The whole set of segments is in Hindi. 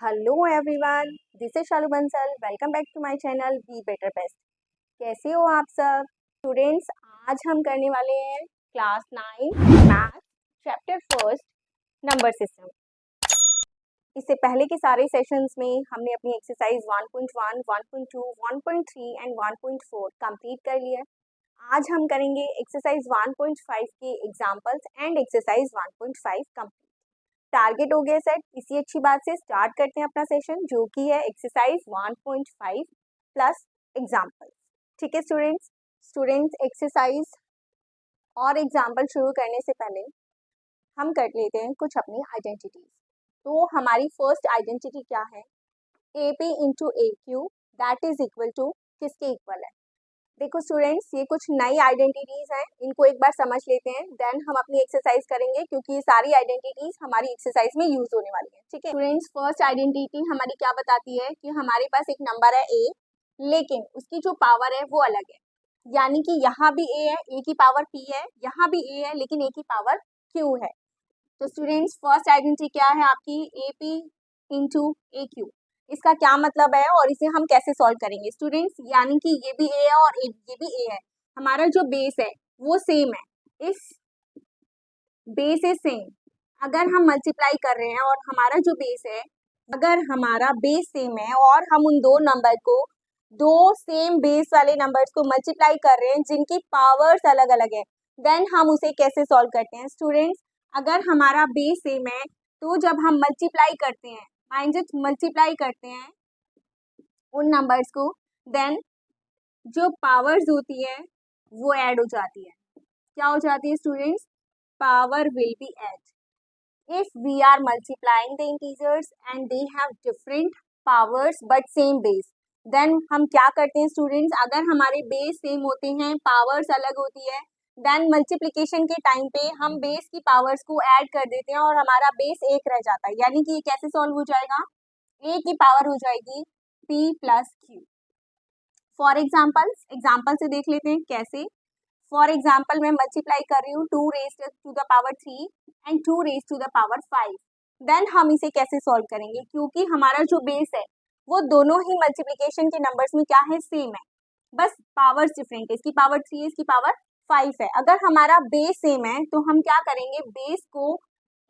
Hello everyone, this is Shalu Bansal. Welcome back to my channel be better best. कैसे हो आप सब स्टूडेंट्स? आज हम करने वाले हैं class 9 math chapter first number system. इससे पहले के सारे सेशंस में हमने अपनी एक्सरसाइज 1.1, 1.2, 1.3 एंड 1.4 कंप्लीट कर लिया। आज हम करेंगे एक्सरसाइज 1.5 के examples and exercise 1.5 complete. Target हो गया सेट। इसी अच्छी बात से स्टार्ट करते हैं अपना सेशन, जो कि है एक्सरसाइज 1.5 प्लस एग्जाम्पल। ठीक है स्टूडेंट्स एक्सरसाइज और एग्जाम्पल शुरू करने से पहले हम कर लेते हैं कुछ अपनी आइडेंटिटीज। तो हमारी फर्स्ट आइडेंटिटी क्या है? A p into a q that is equal to किसके इक्वल है? देखो स्टूडेंट्स, ये कुछ नई आइडेंटिटीज हैं, इनको एक बार समझ लेते हैं, देन हम अपनी एक्सरसाइज करेंगे, क्योंकि ये सारी आइडेंटिटीज हमारी एक्सरसाइज में यूज होने वाली है। ठीक है स्टूडेंट्स, फर्स्ट आइडेंटिटी हमारी क्या बताती है कि हमारे पास एक नंबर है ए, लेकिन उसकी जो पावर है वो अलग है। यानी कि यहाँ भी ए है, ए की पावर पी है, यहाँ भी ए है लेकिन ए की पावर क्यू है। तो स्टूडेंट्स, फर्स्ट आइडेंटिटी क्या है आपकी? ए पी इंटू ए क्यू। इसका क्या मतलब है और इसे हम कैसे सॉल्व करेंगे स्टूडेंट्स? यानी कि ये भी ए है और ये भी ए है, हमारा जो बेस है वो सेम है। इस बेस इज सेम, अगर हम मल्टीप्लाई कर रहे हैं और हमारा जो बेस है, अगर हमारा बेस सेम है और हम उन दो नंबर को, दो सेम बेस वाले नंबर्स को मल्टीप्लाई कर रहे हैं जिनकी पावर्स अलग अलग है, देन हम उसे कैसे सॉल्व करते हैं स्टूडेंट्स? अगर हमारा बेस सेम है तो जब हम मल्टीप्लाई करते हैं, माइंड जस्ट मल्टीप्लाई करते हैं उन नंबर्स को, देन जो पावर्स होती है वो ऐड हो जाती है। क्या हो जाती है students? Power will be add. If we are multiplying the integers and they have different powers but same base, then हम क्या करते हैं स्टूडेंट्स? अगर हमारे बेस सेम होते हैं, पावर्स अलग होती है, देन मल्टीप्लिकेशन के टाइम पे हम बेस की पावर्स को ऐड कर देते हैं और हमारा बेस एक रह जाता है। यानी कि ये कैसे सॉल्व हो जाएगा? ए की पावर हो जाएगी P plus Q. For example से देख लेते हैं कैसे। फॉर एग्जाम्पल मैं मल्टीप्लाई कर रही हूँ 2 raise to the power 3 and 2 raise to the power 5। Then हम इसे कैसे सॉल्व करेंगे? क्योंकि हमारा जो बेस है वो दोनों ही मल्टीप्लिकेशन के नंबर्स में क्या है? सेम है, बस पावर्स डिफरेंट है। इसकी पावर 3 है, इसकी पावर 5 है। अगर हमारा बेस सेम है तो हम क्या करेंगे? बेस को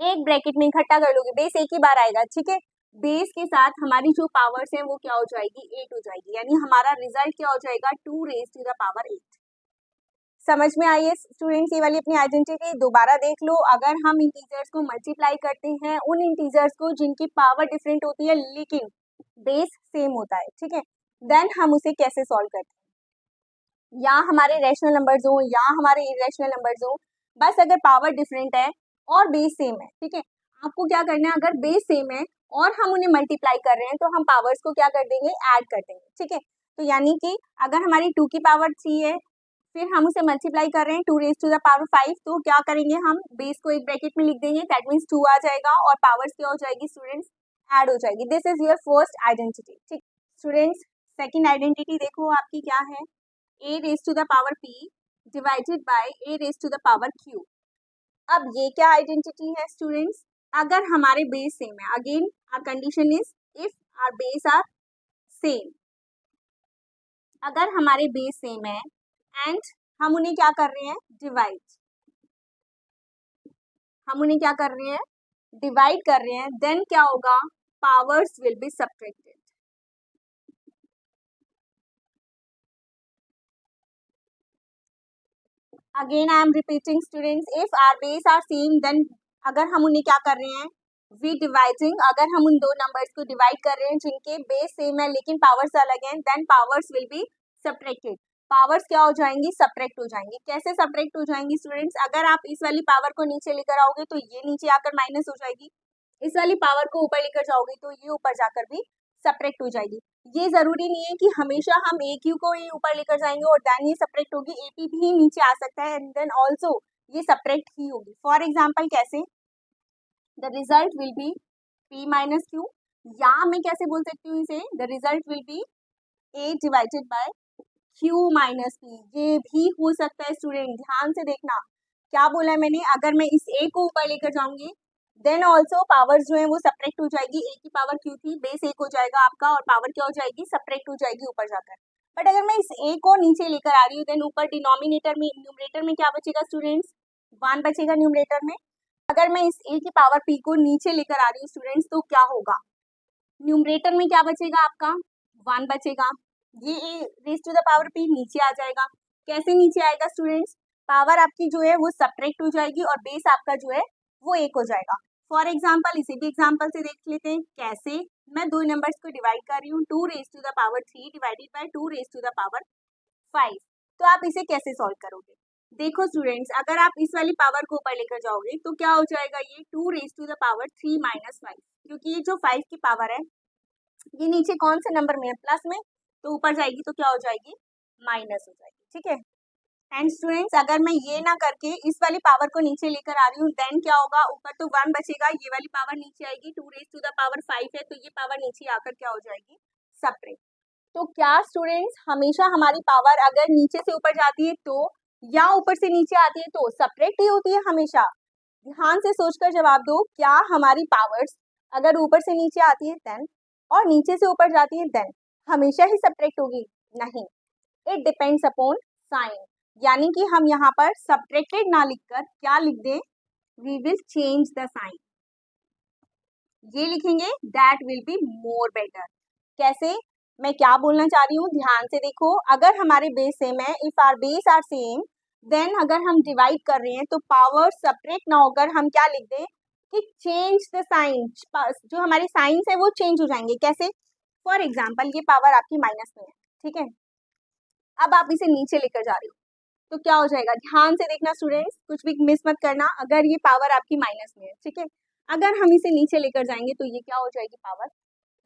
एक ब्रैकेट में इकट्ठा कर लोगे, बेस एक ही बार आएगा। ठीक है, बेस के साथ हमारी जो पावर्स हैं वो क्या हो जाएगी? 8 हो जाएगी। यानी हमारा रिजल्ट क्या हो जाएगा? 2 रेज टू द पावर 8। समझ में आई है स्टूडेंट्स ये वाली अपनी आइडेंटिटी? दोबारा देख लो। अगर हम इंटीजर्स को मल्टीप्लाई करते हैं, उन इंटीजर्स को जिनकी पावर डिफरेंट होती है लेकिन बेस सेम होता है, ठीक है, देन हम उसे कैसे सॉल्व करते हैं? या हमारे रैशनल नंबर्स हो या हमारे इरेशनल नंबर्स हो, बस अगर पावर डिफरेंट है और बेस सेम है, ठीक है, आपको क्या करना है? अगर बेस सेम है और हम उन्हें मल्टीप्लाई कर रहे हैं तो हम पावर्स को क्या कर देंगे? ऐड कर देंगे। ठीक है, तो यानी कि अगर हमारी 2 की पावर 3 है, फिर हम उसे मल्टीप्लाई कर रहे हैं 2 रेज टू द पावर 5, तो क्या करेंगे? हम बेस को एक ब्रैकेट में लिख देंगे, दैट मीन्स 2 आ जाएगा और पावर्स क्या हो जाएगी स्टूडेंट्स? ऐड हो जाएगी। This is your first identity. ठीक स्टूडेंट्स, सेकंड आइडेंटिटी देखो आपकी क्या है? a raise to the power p divided by a raise to the power q। अब ये क्या आइडेंटिटी है स्टूडेंट्स? अगर हमारे बेस सेम है, again our condition is if our base are same, अगर हमारे बेस सेम है एंड हम उन्हें क्या कर रहे हैं? डिवाइड। हम उन्हें क्या कर रहे हैं? डिवाइड कर रहे हैं, देन क्या होगा? Powers will be subtracted. Again I am repeating students, if our base are same, then अगर हम उन्हें क्या कर रहे हैं? We dividing. अगर हम उन दो नंबर्स को डिवाइड कर रहे हैं जिनके बेस सेम है लेकिन पावर्स अलग हैं, then powers will be subtracted. Powers क्या हो जाएंगी? सब्ट्रैक्ट हो जाएंगी। कैसे सब्ट्रैक्ट हो जाएंगी स्टूडेंट्स? अगर आप इस वाली पावर को नीचे लेकर आओगे तो ये नीचे आकर माइनस हो जाएगी, इस वाली पावर को ऊपर लेकर जाओगे तो ये ऊपर जाकर भी सब्ट्रैक्ट हो जाएगी। ये जरूरी नहीं है कि हमेशा हम ए क्यू को ही ऊपर लेकर जाएंगे और देन ये सब्ट्रैक्ट होगी, ए पी भी नीचे आ सकता है एंड देन ऑल्सो ये सब्ट्रैक्ट ही होगी। फॉर एग्जाम्पल कैसे? The result will be p minus Q, या मैं कैसे बोल सकती हूँ इसे? The result will be a divided by q minus p। ये भी हो सकता है स्टूडेंट, ध्यान से देखना क्या बोला है मैंने। अगर मैं इस a को ऊपर लेकर जाऊंगी देन ऑल्सो पावर जो है वो सब्ट्रैक्ट हो जाएगी, ए की पावर क्यू थी, बेस 1 हो जाएगा आपका और पावर क्या हो जाएगी, सब्ट्रैक्ट हो जाएगी ऊपर जाकर। बट अगर मैं इस ए को नीचे लेकर आ रही हूँ देन ऊपर डिनोमिनेटर में, न्यूमरेटर में क्या बचेगा स्टूडेंट्स, 1 बचेगा न्यूमरेटर में। अगर मैं इस ए की पावर पी को नीचे लेकर आ रही हूँ स्टूडेंट्स तो क्या होगा, न्यूमरेटर में क्या बचेगा आपका, 1 बचेगा, ये a raise to the power p नीचे आ जाएगा। कैसे नीचे आएगा स्टूडेंट्स, पावर आपकी जो है वो सब्ट्रैक्ट हो जाएगी और बेस आपका जो है वो 1 हो जाएगा। फॉर एग्जाम्पल इसे भी एग्जाम्पल से देख लेते हैं कैसे। मैं दो नंबर्स को डिवाइड कर रही हूँ, 2 raise to the power 3 divided by 2 raise to the power 5। तो आप इसे कैसे सॉल्व करोगे, देखो स्टूडेंट्स अगर आप इस वाली पावर को ऊपर लेकर जाओगे तो क्या हो जाएगा, ये 2 raise to the power 3 minus 5, क्योंकि ये जो 5 की पावर है ये नीचे कौन से नंबर में है, प्लस में, तो ऊपर जाएगी तो क्या हो जाएगी, माइनस हो जाएगी। ठीक है, एंड स्टूडेंट्स अगर मैं ये ना करके इस वाली पावर को नीचे लेकर आ रही हूँ देन क्या होगा, ऊपर तो 1 बचेगा, ये वाली पावर नीचे आएगी, 2 रेज टू द पावर 5 है तो ये पावर नीचे आकर क्या हो जाएगी, सब्ट्रैक्ट। तो क्या स्टूडेंट्स हमेशा हमारी पावर अगर नीचे से ऊपर जाती है तो, या ऊपर से नीचे आती है तो सब्ट्रैक्ट ही होती है हमेशा। ध्यान से सोचकर जवाब दो, क्या हमारी पावर्स अगर ऊपर से नीचे आती है देन और नीचे से ऊपर जाती है देन हमेशा ही सब्ट्रैक्ट होगी, नहीं, इट डिपेंड्स अपॉन साइन। यानी कि हम यहाँ पर सब्ट्रैक्टेड ना लिखकर क्या लिख दें, we will change the sign, ये लिखेंगे, that will be more better. कैसे, मैं क्या बोलना चाह रही हूँ, ध्यान से देखो, अगर हमारे बेस सेम है, if our base are same then अगर हम डिवाइड कर रहे हैं तो पावर सब्ट्रैक्ट ना होकर हम क्या लिख दें कि चेंज द साइन, जो हमारे साइंस है वो चेंज हो जाएंगे। कैसे, फॉर एग्जाम्पल ये पावर आपकी माइनस में है, ठीक है, अब आप इसे नीचे लेकर जा रहे हो तो क्या हो जाएगा, ध्यान से देखना स्टूडेंट्स, कुछ भी मिस मत करना। अगर ये पावर आपकी माइनस में है, ठीक है, अगर हम इसे नीचे लेकर जाएंगे तो ये क्या हो जाएगी, पावर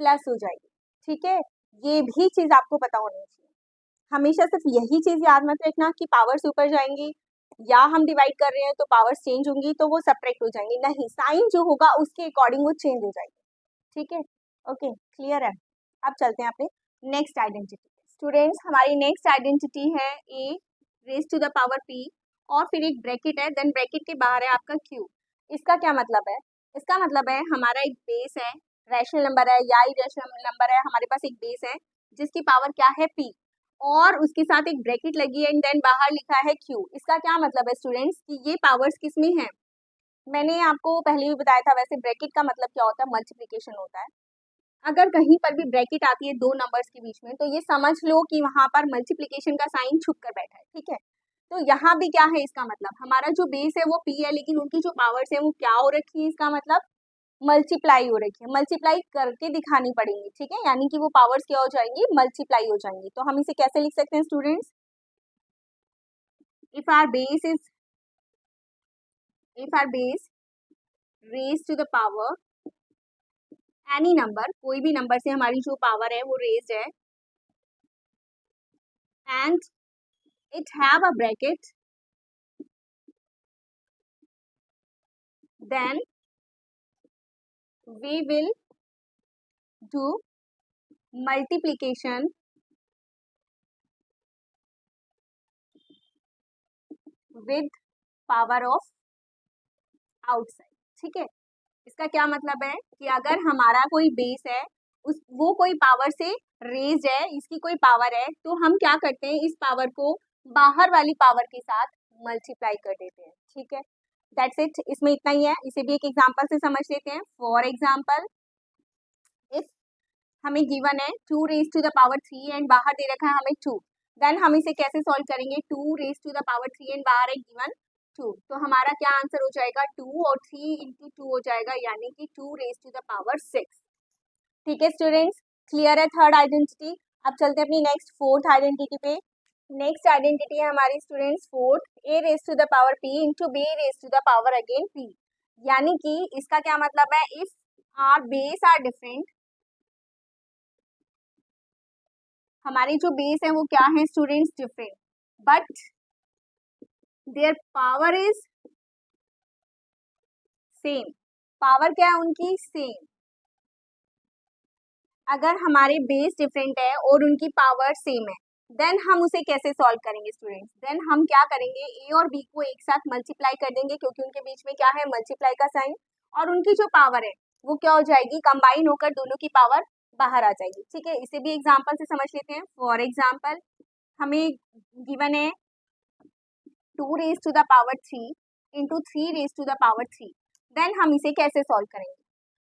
प्लस हो जाएगी। ठीक है, ये भी चीज आपको पता होनी चाहिए। हमेशा सिर्फ यही चीज याद मत रखना कि पावर्स ऊपर जाएंगी या हम डिवाइड कर रहे हैं तो पावर्स चेंज होंगी तो वो सब्ट्रैक्ट हो जाएंगी, नहीं, साइन जो होगा उसके अकॉर्डिंग वो चेंज हो जाएगी। ठीक है, ओके, क्लियर है। अब चलते हैं अपने नेक्स्ट आइडेंटिटी। स्टूडेंट्स हमारी नेक्स्ट आइडेंटिटी है a raise to the power p और फिर एक ब्रैकेट है, देन ब्रैकेट के बाहर है आपका क्यू। इसका क्या मतलब है, इसका मतलब है हमारा एक बेस है, रैशनल नंबर है या इरेशनल नंबर है, हमारे पास एक बेस है जिसकी पावर क्या है पी और उसके साथ एक ब्रैकेट लगी है एंड देन बाहर लिखा है क्यू। इसका क्या मतलब है स्टूडेंट्स कि ये पावर्स किस में है, मैंने आपको पहले भी बताया था, वैसे ब्रैकेट का मतलब क्या होता है, मल्टीप्लिकेशन होता है। अगर कहीं पर भी ब्रैकेट आती है दो नंबर्स के बीच में तो ये समझ लो कि वहां पर मल्टीप्लिकेशन का साइन छुप कर बैठा है। ठीक है, तो यहाँ भी क्या है, इसका मतलब हमारा जो बेस है वो पी है लेकिन उनकी जो पावर्स है वो क्या हो रखी है, इसका मतलब मल्टीप्लाई हो रखी है, मल्टीप्लाई करके दिखानी पड़ेंगी। ठीक है, यानी कि वो पावर्स क्या हो जाएंगी, मल्टीप्लाई हो जाएंगी। तो हम इसे कैसे लिख सकते हैं students, if our base is, if our base raise to the power any number, कोई भी नंबर से हमारी जो पावर है वो रेज है and it have a bracket, then we will do multiplication with power of outside। ठीक है, इसका क्या मतलब है कि अगर हमारा कोई बेस है उस वो कोई पावर से रेज है, इसकी कोई पावर है तो हम क्या करते हैं, इस पावर को बाहर वाली पावर के साथ मल्टीप्लाई कर देते हैं। ठीक है, दैट्स इट, इसमें इतना ही है। इसे भी एक एग्जांपल से समझ लेते हैं। फॉर एग्जांपल इफ हमें गिवन है 2 raise to the power 3 and बाहर दे रखा है हमें 2, देन हम इसे कैसे सॉल्व करेंगे, 2 raise to the power 3 and बाहर है गिवन 2, तो हमारा क्या आंसर हो जाएगा, 2 और 3 इंटू 2 हो जाएगा, यानी कि 2 रेज टू द पावर 6। ठीक है स्टूडेंट्स, क्लियर है थर्ड आइडेंटिटी। अब चलते हैं अपनी नेक्स्ट फोर्थ आइडेंटिटी पे। नेक्स्ट आइडेंटिटी है हमारी students fourth, a raise to the power p into b raise to the power again p. यानी कि इसका क्या मतलब है, if our base are different, हमारे जो बेस है वो क्या है students, different, but their power is same. Power क्या है उनकी, सेम। अगर हमारे बेस डिफरेंट है और उनकी पावर सेम है देन हम उसे कैसे सॉल्व करेंगे स्टूडेंट्स, देन हम क्या करेंगे, ए और बी को एक साथ मल्टीप्लाई कर देंगे क्योंकि उनके बीच में क्या है, मल्टीप्लाई का साइन, और उनकी जो पावर है वो क्या हो जाएगी, कंबाइन होकर दोनों की पावर बाहर आ जाएगी। ठीक है, इसे भी एग्जाम्पल से समझ लेते हैं। फॉर एग्जाम्पल हमें गिवन है 2 raise to the power 3 into 3 raise to the power 3। Then हम इसे कैसे सॉल्व करेंगे,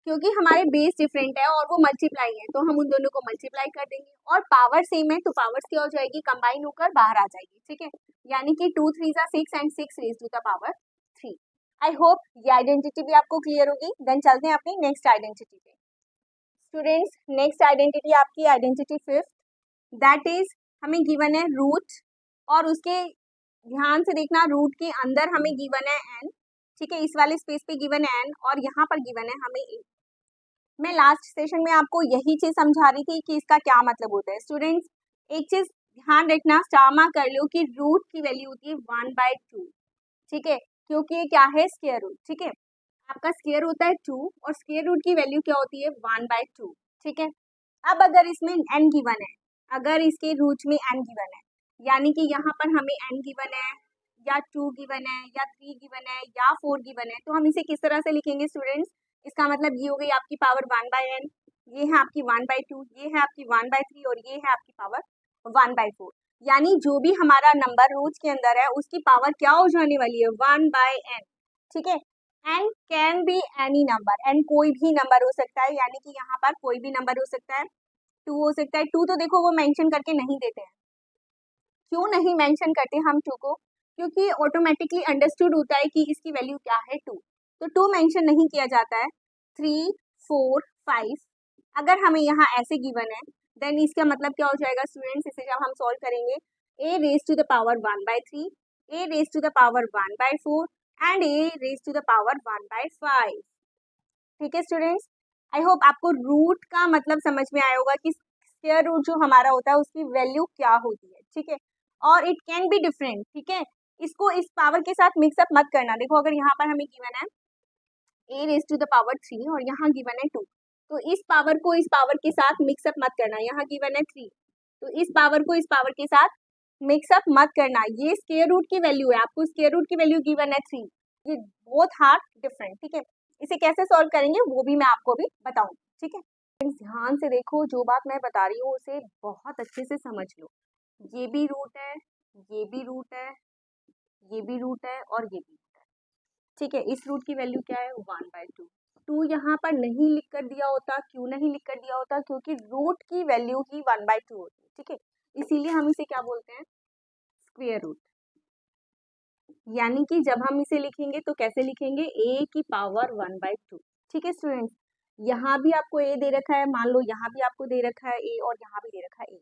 क्योंकि हमारे बेस डिफरेंट है और वो मल्टीप्लाई है तो हम उन दोनों को मल्टीप्लाई कर देंगे, और पावर सेम है तो पावर्स क्या हो जाएगी, कंबाइन होकर बाहर आ जाएगी। ठीक है, यानी कि 2 3 जा 6 and 6 raise to the power 3। I hope ये आइडेंटिटी भी आपको क्लियर होगी। देन चलते हैं अपनी नेक्स्ट आइडेंटिटी पे। स्टूडेंट्स, नेक्स्ट आइडेंटिटी आपकी आइडेंटिटी फिफ्थ, दैट इज हमें गिवन है रूट, और उसके ध्यान से देखना, रूट के अंदर हमें गिवन है n। ठीक है, इस वाले स्पेस पे गिवन है n और यहाँ पर गिवन है हमें a। मैं लास्ट सेशन में आपको यही चीज समझा रही थी कि इसका क्या मतलब होता है। स्टूडेंट्स, एक चीज ध्यान रखना, स्टार कर लो कि रूट की वैल्यू होती है 1/2। ठीक है, क्योंकि ये क्या है, स्क्वायर रूट। ठीक है, आपका स्क्वायर होता है 2 और स्क्वायर रूट की वैल्यू क्या होती है, 1/2। ठीक है, अब अगर इसमें n गिवन है, अगर इसके रूट में n गिवन है, यानी कि यहाँ पर हमें n गिवन है या 2 गिवन है या 3 गिवन है या 4 गिवन है, तो हम इसे किस तरह से लिखेंगे स्टूडेंट्स, इसका मतलब ये हो गई आपकी पावर 1/n, ये है आपकी 1/2, ये है आपकी 1/3 और ये है आपकी पावर 1/4। यानी जो भी हमारा नंबर रूट्स के अंदर है उसकी पावर क्या हो जाने वाली है, 1/n। ठीक है, n can be any number, n कोई भी नंबर हो सकता है, यानी कि यहाँ पर कोई भी नंबर हो सकता है, 2 हो सकता है। 2 तो देखो वो मेंशन करके नहीं देते हैं, क्यों नहीं मेंशन करते हम 2 को, क्योंकि ऑटोमेटिकली अंडरस्टूड होता है कि इसकी वैल्यू क्या है 2, तो 2 मेंशन नहीं किया जाता है। 3 4 5 अगर हमें यहाँ ऐसे गिवन है, देन इसका मतलब क्या हो जाएगा स्टूडेंट्स, इसे जब हम सॉल्व करेंगे, a raise to the power 1/3, a raise to the power 1/4 and a raise to the power 1/5। ठीक है स्टूडेंट्स, आई होप आपको रूट का मतलब समझ में आया होगा कि स्क्वायर रूट जो हमारा होता है उसकी वैल्यू क्या होती है। ठीक है, और इट कैन बी डिफरेंट। ठीक है, इसको इस पावर के साथ मिक्सअप मत करना। देखो अगर यहाँ पर हमें गिवन है a raise to the power 3 और यहाँ गिवन है 2, तो इस पावर को इस पावर के साथ मिक्सअप मत करना। यहाँ गिवन है 3 तो इस पावर को इस पावर के साथ मिक्सअप मत करना। ये स्क्वायर रूट की वैल्यू है, आपको स्क्वायर रूट की वैल्यू गिवन है 3, ये बोथ आर डिफरेंट। ठीक है, इसे कैसे सॉल्व करेंगे वो भी मैं आपको भी बताऊंगी। ठीक है, ध्यान से देखो, जो बात मैं बता रही हूँ उसे बहुत अच्छे से समझ लो। ये भी रूट है, ये भी रूट है, ये भी रूट है और ये भी रूट है। ठीक है, इस रूट की वैल्यू क्या है, 1/2। 2 यहाँ पर नहीं लिख कर दिया होता, क्यों नहीं लिख कर दिया होता, क्योंकि रूट की वैल्यू ही 1/2 होती है। ठीक है, इसीलिए हम इसे क्या बोलते हैं, स्क्वायर रूट। यानी कि जब हम इसे लिखेंगे तो कैसे लिखेंगे, a की पावर 1/2। ठीक है स्टूडेंट्स, यहाँ भी आपको a दे रखा है, मान लो यहाँ भी आपको दे रखा है a और यहाँ भी दे रखा है a।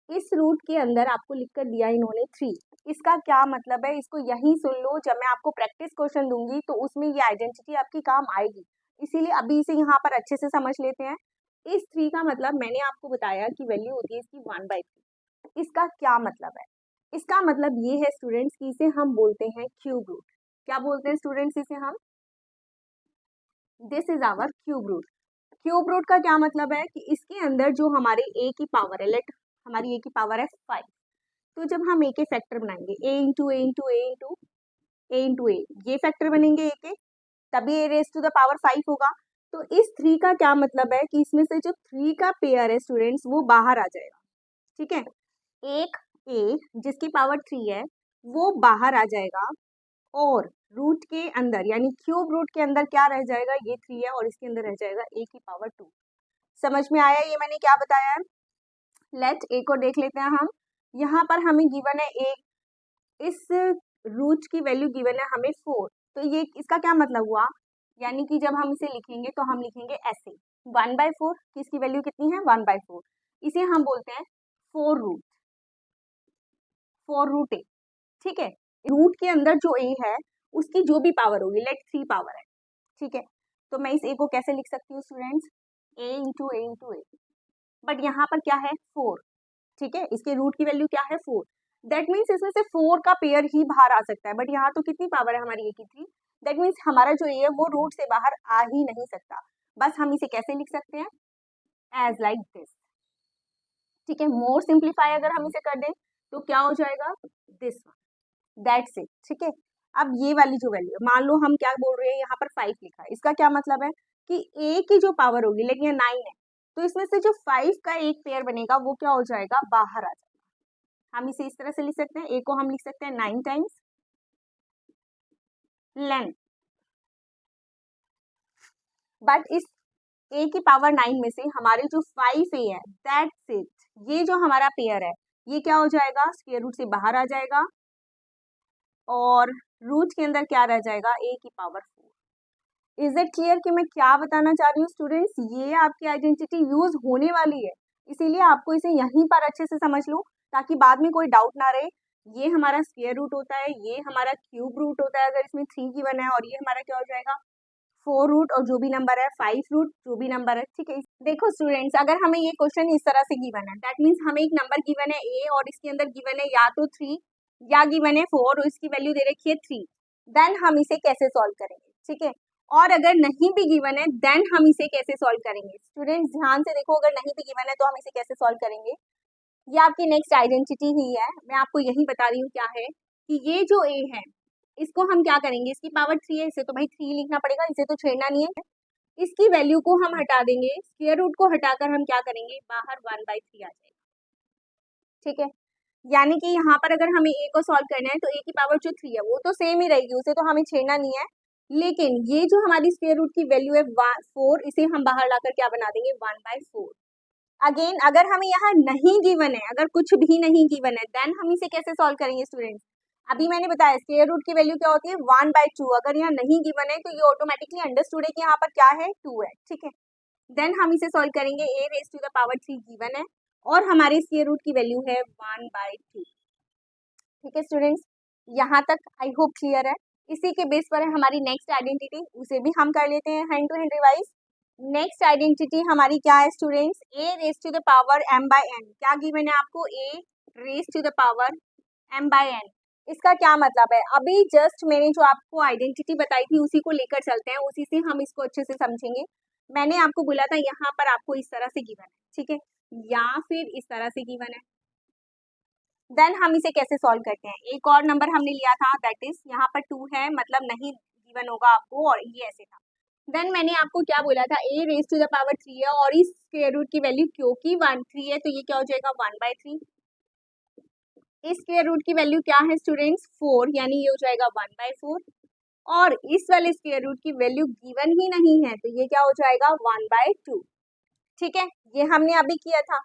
इस रूट के अंदर आपको लिख कर दिया इन्होंने 3। इसका क्या मतलब है, इसको यहीं सुन लो, जब मैं आपको प्रैक्टिस क्वेश्चन दूंगी तो उसमें ये आइडेंटिटी आपकी काम आएगी। इसीलिए अभी इसे यहाँ पर अच्छे से समझ लेते हैं। इस 3 का मतलब मैंने आपको बताया कि वैल्यू होती है इसकी 1/3। इसका क्या मतलब है, इसका मतलब ये है स्टूडेंट्स कि इसे हम बोलते हैं क्यूब रूट। क्या बोलते हैं स्टूडेंट्स इसे हम, this is our cube root. Cube root का क्या मतलब है कि इसके अंदर जो हमारे a की पावर है, लेट हमारी a की पावर है 5, तो जब हम a के फैक्टर बनाएंगे, a into a into a into a into a, ये फैक्टर बनेंगे a के, तभी a raise to the power 5 होगा। तो इस 3 का क्या मतलब है कि इसमें से जो 3 का पेयर है स्टूडेंट्स वो बाहर आ जाएगा। ठीक है, एक a जिसकी पावर 3 है वो बाहर आ जाएगा, और रूट के अंदर यानी क्यूब रूट के अंदर क्या रह जाएगा, ये 3 है और इसके अंदर रह जाएगा a की पावर 2। समझ में आया ये मैंने क्या बताया है। लेट a को देख लेते हैं हम। यहाँ पर हमें गिवन है a, इस रूट की वैल्यू गिवन है हमें 4, तो ये इसका क्या मतलब हुआ, यानी कि जब हम इसे लिखेंगे तो हम लिखेंगे ऐसे 1/4 की इसकी वैल्यू कितनी है, 1/4। इसे हम बोलते हैं 4 रूट, 4 रूट a। ठीक है, रूट के अंदर जो a है उसकी जो भी पावर होगी, लेट 3 पावर है। ठीक है, तो मैं इस a को कैसे लिख सकती हूँ students, a into a into A, but यहाँ पर क्या है 4। ठीक है, इसके रूट की वैल्यू क्या है 4, दैट मीन्स इसमें से 4 का पेयर ही बाहर आ सकता है, बट यहाँ तो कितनी पावर है हमारी a की 3, दैट मीन्स हमारा जो a है वो रूट से बाहर आ ही नहीं सकता। बस हम इसे कैसे लिख सकते हैं, एज लाइक दिस। ठीक है, मोर सिंप्लीफाई अगर हम इसे कर दें तो क्या हो जाएगा, दिस वन, दैट्स इट। ठीक है, अब ये वाली जो वैल्यू है, मान लो हम क्या बोल रहे हैं, यहाँ पर 5 लिखा है, इसका क्या मतलब है कि a की जो पावर होगी, लेकिन ये 9 है, तो इसमें से जो 5 का एक पेयर बनेगा वो क्या हो जाएगा, बाहर आ जाएगा। हम इसे इस तरह से लिख सकते हैं, a को हम लिख सकते हैं 9 टाइम्स लेंथ, बट इस a की पावर 9 में से हमारे जो 5a है, दैट्स इट, ये जो हमारा पेयर है ये क्या हो जाएगा, स्क्वायर रूट से बाहर आ जाएगा और रूट के अंदर क्या रह जाएगा, a की पावर 4। इज इट क्लियर कि मैं क्या बताना चाह रही हूँ स्टूडेंट्स? ये आपकी आइडेंटिटी यूज होने वाली है, इसीलिए आपको इसे यहीं पर अच्छे से समझ लो ताकि बाद में कोई डाउट ना रहे। ये हमारा स्क्वायर रूट होता है, ये हमारा क्यूब रूट होता है अगर इसमें 3 गिवन है, और ये हमारा क्या हो जाएगा, 4 रूट, और जो भी नंबर है 5 रूट, जो भी नंबर है, ठीक है। देखो स्टूडेंट्स, अगर हमें ये क्वेश्चन इस तरह से गिवन है, दैट मीन्स हमें एक नंबर गिवन है a और इसके अंदर गिवन है या तो 3 या गिवन है 4 और इसकी वैल्यू दे रखी है 3, देन हम इसे कैसे सॉल्व करेंगे, ठीक है। और अगर नहीं भी गिवन है देन हम इसे कैसे सॉल्व करेंगे, स्टूडेंट्स ध्यान से देखो, अगर नहीं भी गिवन है तो हम इसे कैसे सॉल्व करेंगे। ये आपकी नेक्स्ट आइडेंटिटी ही है, मैं आपको यही बता रही हूँ क्या है कि ये जो a है इसको हम क्या करेंगे, इसकी पावर 3 है, इसे तो भाई 3 लिखना पड़ेगा, इसे तो छेड़ना नहीं है। इसकी वैल्यू को हम हटा देंगे, स्क्वायर रूट को हटाकर हम क्या करेंगे, बाहर 1/3 आ जाएगा, ठीक है। यानी कि यहाँ पर अगर हमें a को सॉल्व करना है तो a की पावर जो 3 है वो तो सेम ही रहेगी, उसे तो हमें छेड़ना नहीं है, लेकिन ये जो हमारी स्क्वायर रूट की वैल्यू है 4, इसे हम बाहर लाकर क्या बना देंगे, 1/4। अगेन अगर हमें यहाँ नहीं गिवन है, अगर कुछ भी नहीं गिवन है, देन हम इसे कैसे सॉल्व करेंगे स्टूडेंट्स? अभी मैंने बताया स्क्वायर रूट की वैल्यू क्या होती है, 1/2। अगर यहाँ नहीं गिवन है तो ये ऑटोमेटिकली अंडरस्टूड है कि यहाँ पर क्या है, 2 है, ठीक है। देन हम इसे सॉल्व करेंगे, a raise to the power 3 given है और हमारे स्क्वायर रूट की वैल्यू है 1/2, ठीक है स्टूडेंट्स। यहाँ तक आई होप क्लियर है। इसी के बेस पर है हमारी नेक्स्ट आइडेंटिटी, उसे भी हम कर लेते हैं hand to hand revise. Next identity हमारी क्या है students, a raise to the power m/n। क्या गिवन है आपको, a raise to the power m/n। इसका क्या मतलब है, अभी जस्ट मैंने जो आपको आइडेंटिटी बताई थी उसी को लेकर चलते हैं, उसी से हम इसको अच्छे से समझेंगे। मैंने आपको बोला था यहाँ पर आपको इस तरह से गिवन है, ठीक है, या फिर इस तरह से गिवन है, देन हम इसे कैसे सॉल्व करते हैं। एक और नंबर हमने लिया था, दैट इज यहाँ पर 2 है, मतलब नहीं गिवन होगा आपको, और ये ऐसे था। देन मैंने आपको क्या बोला था, a raise to the power 3 है और इस स्क्वायर रूट की वैल्यू क्योंकि 3 है तो ये क्या हो जाएगा, 1/3। इस स्क्वायर रूट की वैल्यू क्या है स्टूडेंट्स, 4, यानी ये हो जाएगा 1/4। और इस वाले स्क्वायर रूट की वैल्यू गिवन ही नहीं है तो ये क्या हो जाएगा, 1/2, ठीक है। ये हमने अभी किया था।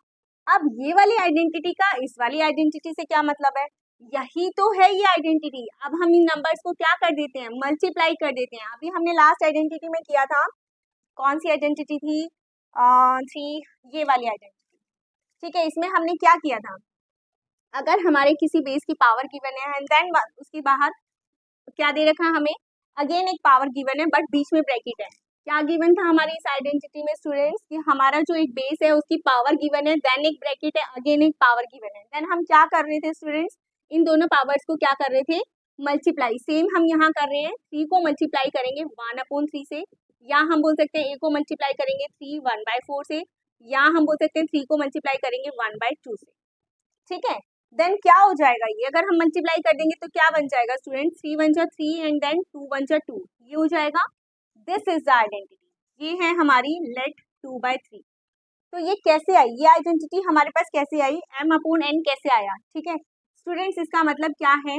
अब ये वाली आइडेंटिटी का इस वाली आइडेंटिटी से क्या मतलब है, यही तो है ये आइडेंटिटी। अब हम इन नंबर्स को क्या कर देते हैं, मल्टीप्लाई कर देते हैं। अभी हमने लास्ट आइडेंटिटी में किया था, कौन सी आइडेंटिटी थी, 3, ये वाली आइडेंटिटी, ठीक है। इसमें हमने क्या किया था, अगर हमारे किसी बेस की पावर गिवन है एंड देन उसकी बाहर क्या दे रखा है हमें, अगेन एक पावर गिवन है बट बीच में ब्रैकेट है। क्या गिवन था हमारी इस आइडेंटिटी में स्टूडेंट्स, कि हमारा जो एक बेस है उसकी पावर गिवन है, देन एक ब्रैकेट है, अगेन एक पावर गिवन है। देन हम क्या कर रहे थे स्टूडेंट्स, इन दोनों पावर्स को क्या कर रहे थे, मल्टीप्लाई। सेम हम यहाँ कर रहे हैं, 3 को मल्टीप्लाई करेंगे 1/3 से, या हम बोल सकते हैं a को मल्टीप्लाई करेंगे 3 1/4 से, या हम बोल सकते हैं 3 को मल्टीप्लाई करेंगे 1/2 से, ठीक है। देन क्या हो जाएगा, ये अगर हम मल्टीप्लाई कर देंगे तो क्या बन जाएगा स्टूडेंट, 3 1 जा 3 एंड देन 2 1 जा 2, ये हो जाएगा। दिस इज द आइडेंटिटी, ये है हमारी लेट 2/3। तो ये कैसे आई, ये आइडेंटिटी हमारे पास कैसे आई, m/n कैसे आया, ठीक है स्टूडेंट्स। इसका मतलब क्या है,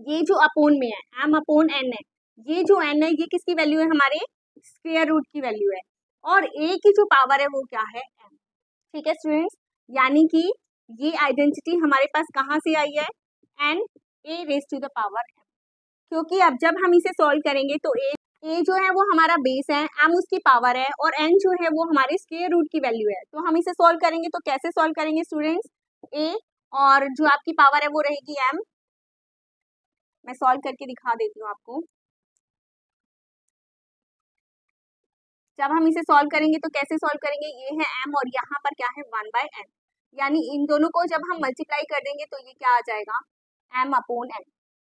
ये जो अपोन में है m/n है, ये जो n है ये किसकी वैल्यू है, हमारे स्क्वायर रूट की वैल्यू है, और a की जो पावर है वो क्या है, m, ठीक है स्टूडेंट्स। यानी कि ये आइडेंटिटी हमारे पास कहाँ से आई है, n a raise to the power m, क्योंकि अब जब हम इसे सॉल्व करेंगे तो a जो है वो हमारा बेस है, m उसकी पावर है, और n जो है वो हमारे स्क्वायर रूट की वैल्यू है। तो हम इसे सॉल्व करेंगे तो कैसे सॉल्व करेंगे स्टूडेंट्स, a और जो आपकी पावर है वो रहेगी m। मैं सॉल्व करके दिखा देती हूँ आपको। जब हम इसे सॉल्व करेंगे तो कैसे सॉल्व करेंगे, ये है m और यहाँ पर क्या है 1/n, यानी इन दोनों को जब हम मल्टीप्लाई कर देंगे तो ये क्या आ जाएगा, m/n,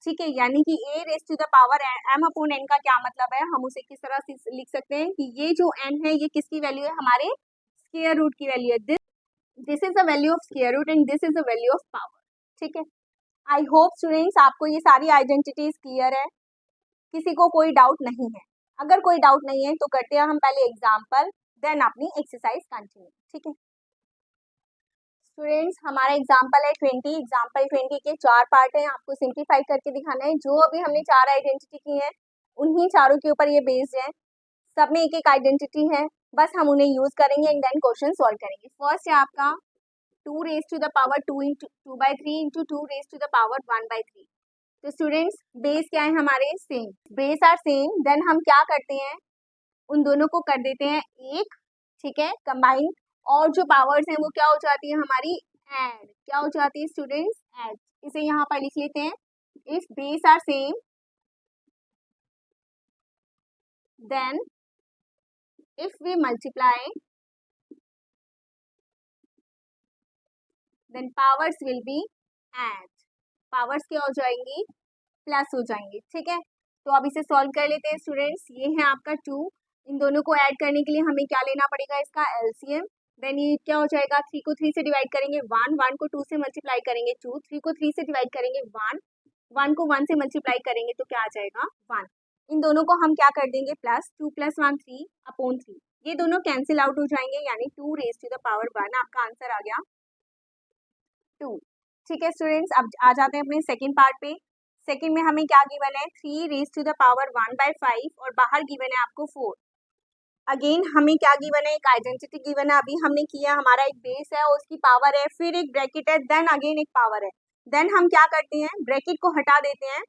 ठीक है। यानी कि a raise to the power m/n का क्या मतलब है, हम उसे किस तरह से लिख सकते हैं कि ये जो n है ये किसकी वैल्यू है, हमारे स्क्वायर रूट की वैल्यू है। This is the value of square root and this is the value of power, ठीक है। आई होप स्टूडेंट्स आपको ये सारी आइडेंटिटीज क्लियर है, किसी को कोई डाउट नहीं है। अगर कोई डाउट नहीं है तो करते हैं हम पहले एग्जाम्पल, देन अपनी एक्सरसाइज कंटिन्यू। ठीक है स्टूडेंट्स, हमारा एग्जाम्पल है 20। एग्जाम्पल 20 के 4 पार्ट हैं, आपको सिंप्लीफाई करके दिखाना है। जो अभी हमने 4 आइडेंटिटी की है उन्हीं चारों के ऊपर ये बेस्ड है, सब में एक एक आइडेंटिटी है, बस हम उन्हें यूज करेंगे एंड देन क्वेश्चन सॉल्व करेंगे। फर्स्ट है आपका 2 raise to the power 2/3 into 2 raise to the power 1/3। तो स्टूडेंट्स बेस क्या है हमारे, same, base are same, then हम क्या करते हैं उन दोनों को कर देते हैं एक, ठीक है, कंबाइन, और जो पावर्स हैं वो क्या हो जाती है हमारी, ऐड, क्या हो जाती है स्टूडेंट्स, ऐड। इसे यहाँ पर लिख लेते हैं, if base are same then if we multiply then powers will be add, powers क्या हो जाएंगी, प्लस हो जाएंगे। ठीक है, तो अब इसे सॉल्व कर लेते हैं स्टूडेंट्स। ये है आपका 2, इन दोनों को ऐड करने के लिए हमें क्या लेना पड़ेगा, इसका एलसीएम। देन ये क्या हो जाएगा, 3 को 3 से डिवाइड करेंगे 1, 1 को 2 से मल्टीप्लाई करेंगे 2, 3 को 3 से डिवाइड करेंगे 1, 1 को 1 से मल्टीप्लाई करेंगे तो क्या आ जाएगा 1। इन दोनों को हम क्या कर देंगे प्लस, 2 + 1 3/3, ये दोनों कैंसिल आउट हो जाएंगे, यानी 2 रेज टू द पावर 1 आपका आंसर आ गया 2। ठीक है स्टूडेंट्स, अब आ जाते हैं अपने सेकेंड पार्ट पे। सेकेंड में हमें क्या गिवन है, 3 रेज टू द पावर 1/5 और बाहर गिवन है आपको 4। अगेन हमें क्या गिवन है, एक आइडेंटिटी गिवन है, अभी हमने किया, हमारा एक बेस है और उसकी पावर है, फिर एक ब्रैकेट है, देन अगेन एक पावर है। देन हम क्या करते हैं, ब्रैकेट को हटा देते हैं,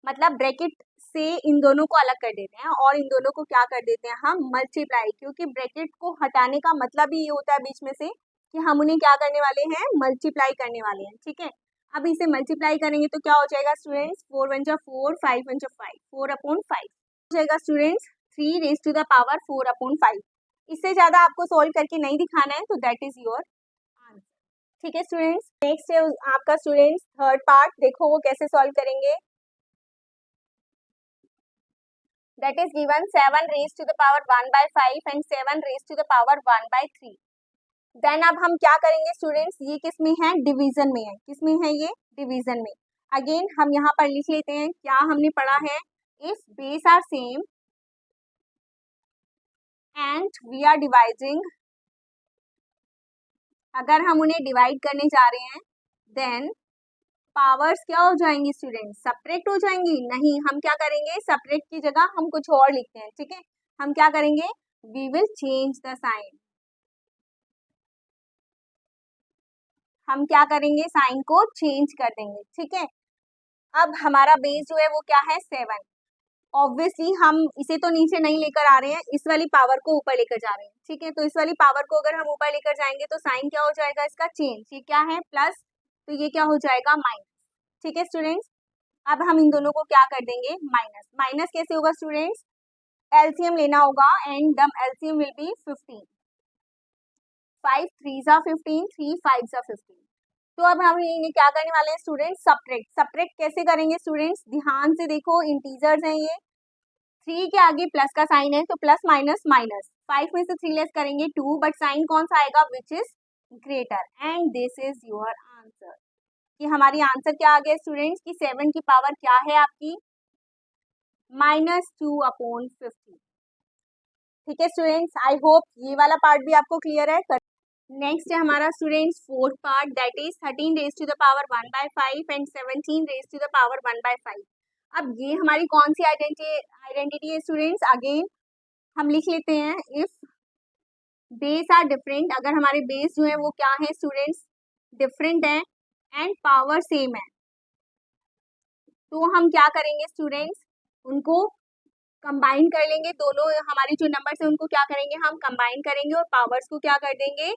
मतलब ब्रैकेट से इन दोनों को अलग कर देते हैं और इन दोनों को क्या कर देते हैं हम मल्टीप्लाई, क्योंकि ब्रैकेट को हटाने का मतलब ही ये होता है बीच में से कि हम उन्हें क्या करने वाले हैं, मल्टीप्लाई करने वाले हैं। ठीक है, अब इसे मल्टीप्लाई करेंगे तो क्या हो जाएगा स्टूडेंट्स, 4 × 4 5 × 5 4/5 हो जाएगा students 3 raise to the power 4/5। इससे ज्यादा आपको सोल्व करके नहीं दिखाना है, तो दैट इज योर आंसर। ठीक है स्टूडेंट्स, नेक्स्ट है आपका स्टूडेंट्स थर्ड पार्ट, देखो वो कैसे सॉल्व करेंगे। that is given 7 raised to the power 1/5 and 7 raised to the power 1/3। Then अब हम क्या करेंगे स्टूडेंट्स, ये किस में है, डिवीजन में है, किस में है ये, डिवीजन में। अगेन हम यहाँ पर लिख लेते हैं, क्या हमने पढ़ा है, if base are same and we are dividing, अगर हम उन्हें डिवाइड करने जा रहे हैं देन पावर्स क्या हो जाएंगी स्टूडेंट्स, सब्ट्रैक्ट हो जाएंगी। नहीं, हम क्या करेंगे, सब्ट्रैक्ट की जगह हम कुछ और लिखते हैं। ठीक है, हम क्या करेंगे, we will change the sign, हम क्या करेंगे, साइन को चेंज कर देंगे। ठीक है, अब हमारा बेस जो है वो क्या है 7, ऑब्वियसली हम इसे तो नीचे नहीं लेकर आ रहे हैं, इस वाली पावर को ऊपर लेकर जा रहे हैं। ठीक है, तो इस वाली पावर को अगर हम ऊपर लेकर जाएंगे तो साइन क्या हो जाएगा इसका, चेंज, ये क्या है प्लस, तो ये क्या हो जाएगा माइनस। ठीक है स्टूडेंट्स, अब हम इन दोनों को क्या कर देंगे, माइनस। माइनस कैसे होगा स्टूडेंट्स, एलसीएम लेना होगा and the LCM will be 15, 5 3 * 15 3 5 * 15। तो अब हम इन्हें क्या करने वाले हैं स्टूडेंट्स, सब्ट्रैक्ट। सब्ट्रैक्ट कैसे करेंगे स्टूडेंट्स, ध्यान से देखो, इंटीजर्स हैं ये, 3 के आगे प्लस का साइन है तो प्लस माइनस माइनस, 5 में से 3 लेस करेंगे 2, बट साइन कौन सा आएगा, which is greater, and this is your answer. कि हमारी आंसर क्या आ गया स्टूडेंट्स, की 7 की पावर क्या है आपकी, -2/50। ठीक है स्टूडेंट्स, आई होप ये वाला पार्ट भी आपको क्लियर है। नेक्स्ट है हमारा students fourth part, that is 13 raise to the power 1/5 and 17 raise to the power 1/5। अब ये हमारी कौन सी आइडेंटिटी है स्टूडेंट्स, अगेन हम लिख लेते हैं, इफ बेस आर डिफरेंट, अगर हमारे बेस जो है वो क्या है स्टूडेंट्स, डिफरेंट है एंड पावर सेम है, तो हम क्या करेंगे स्टूडेंट्स, उनको कंबाइन कर लेंगे। दोनों हमारी जो नंबर्स है उनको क्या करेंगे, हम कंबाइन करेंगे और पावर्स को क्या कर देंगे,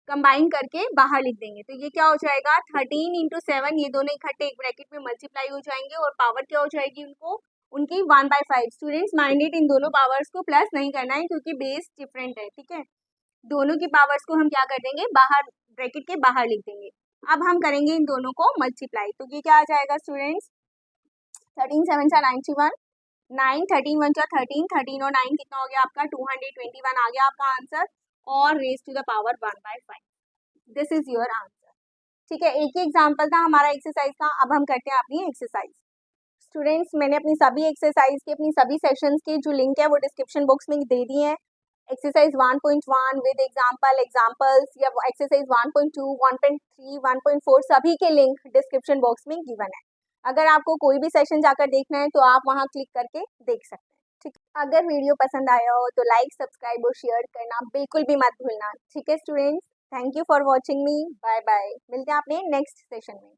कंबाइन करके बाहर लिख देंगे। तो ये क्या हो जाएगा 13 × 7, ये दोनों इकट्ठे एक ब्रैकेट में मल्टीप्लाई हो जाएंगे और पावर क्या हो जाएगी उनको, उनकी 1/5। स्टूडेंट्स माइंडेड इन दोनों पावर्स को प्लस नहीं करना है क्योंकि बेस डिफरेंट है। ठीक है, दोनों की पावर्स को हम क्या कर देंगे, बाहर ब्रैकेट के बाहर लिख देंगे। अब हम करेंगे इन दोनों को मल्टीप्लाई, तो ये क्या आ जाएगा स्टूडेंट्स, 13 × 7 = 91, 9 13 1 = 13, 13 और 9 कितना हो गया आपका 221 आ गया आपका आंसर, और raise to the power 1/5। This is your answer. ठीक है, एक ही एग्जाम्पल था हमारा एक्सरसाइज का। अब हम करते हैं अपनी एक्सरसाइज। स्टूडेंट्स, मैंने अपनी सभी एक्सरसाइज के, अपनी सभी सेशंस के जो लिंक है वो डिस्क्रिप्शन बॉक्स में दे दिए हैं। एक्सरसाइज 1.1 विद एग्जाम्पल, एग्जाम्पल्स, या एक्सरसाइज 1.2, 1.3, 1.4 सभी के लिंक डिस्क्रिप्शन बॉक्स में गिवन है। अगर आपको कोई भी सेशन जाकर देखना है तो आप वहाँ क्लिक करके देख सकते हैं। ठीक, अगर वीडियो पसंद आया हो तो लाइक, सब्सक्राइब और शेयर करना बिल्कुल भी मत भूलना। ठीक है students, thank you for watching me. Bye bye, मिलते हैं अपने नेक्स्ट सेशन में।